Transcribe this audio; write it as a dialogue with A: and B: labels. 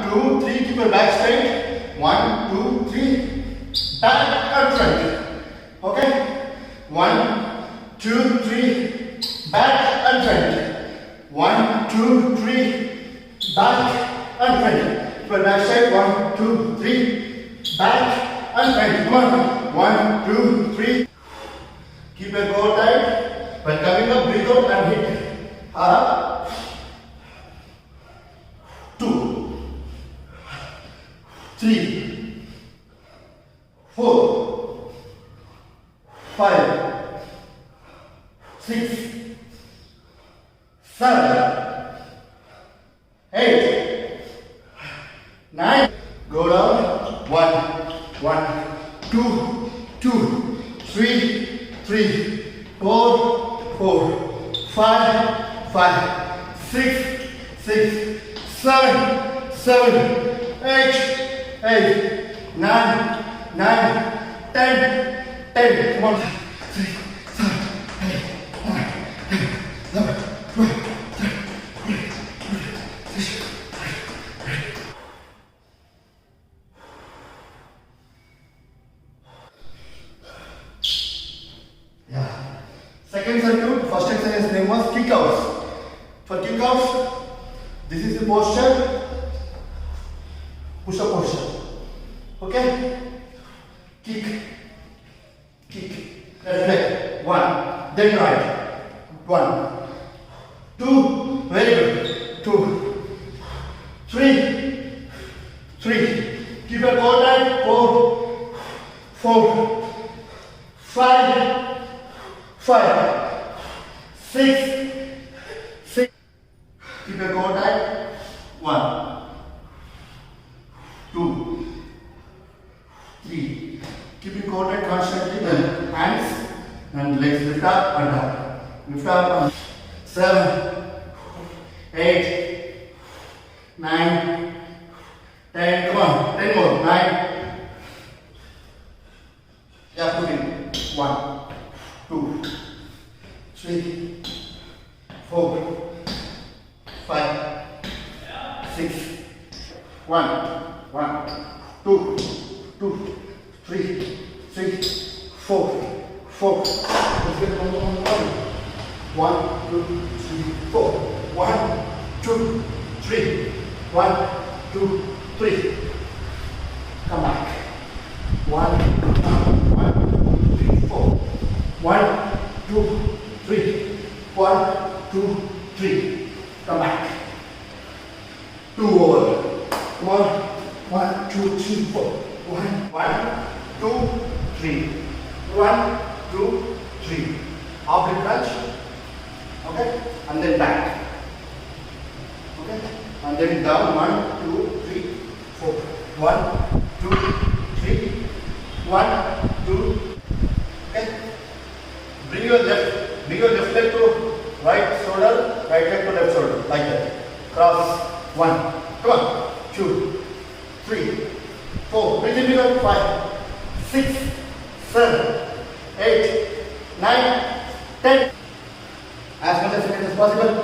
A: 2, 3. Keep your back straight. 1, 2, 3. Back and front. Okay? 1, 2, 3. Back and front. 1, 2, 3. Back and front. Keep your back straight. 1, 2, 3. Back and front. Come on. 1, 2, 3. Keep your core tight. When coming up, breathe out and hit. Up. 2, 3, 4, 5, 6, 7, 8, 9. Go down. 1, 1, 2, 2, 3, 3, 4, 4, 5, 5, 6, 6, 7, 7, 8, 8, 9, 9, 10, 10. Come on. 3, 7, 8, 9, 10, 11, 12, 13, 14, 15. Yeah. Second circuit, first exercise name was kick outs. For kick outs, this is the posture, push up posture. Okay? Kick, kick, left leg, 1, then right, 1, 2, very good, 2, 3, 3, keep your core tight, 4, 4, 5, 5, 6, 6, keep your core tight, 1, 2, 3, keep your core tight constantly, then hands and legs lift up and down, lift up and 7, 8, 9, 10, come on, 10 more, 9, yeah, put in, 1, 2, 3, 4, 5, 6, 1, 2, 2, 3, 4, 4. Let's get 1, 2, 3, 4. 1, 2, 3. 1, 2, 3. Come back. 1, 2, 3, 4. 1, 2, 3. 1, 2, 3. Come back. 2 over. Come on. 1, 2, 3, 4. 1, 2, 3. 1, 2, 3. Oblique crunch. Okay? And then back. Okay? And then down. 1, 2, 3, 4. 1, 2, 3. 1, 2. Okay? Bring your left leg to right shoulder, right leg to left shoulder, like that. Cross. 1. Come on. 2, 3, 4. Bring it bigger. 5, 6, 7, 8, 9, 10. As much as possible.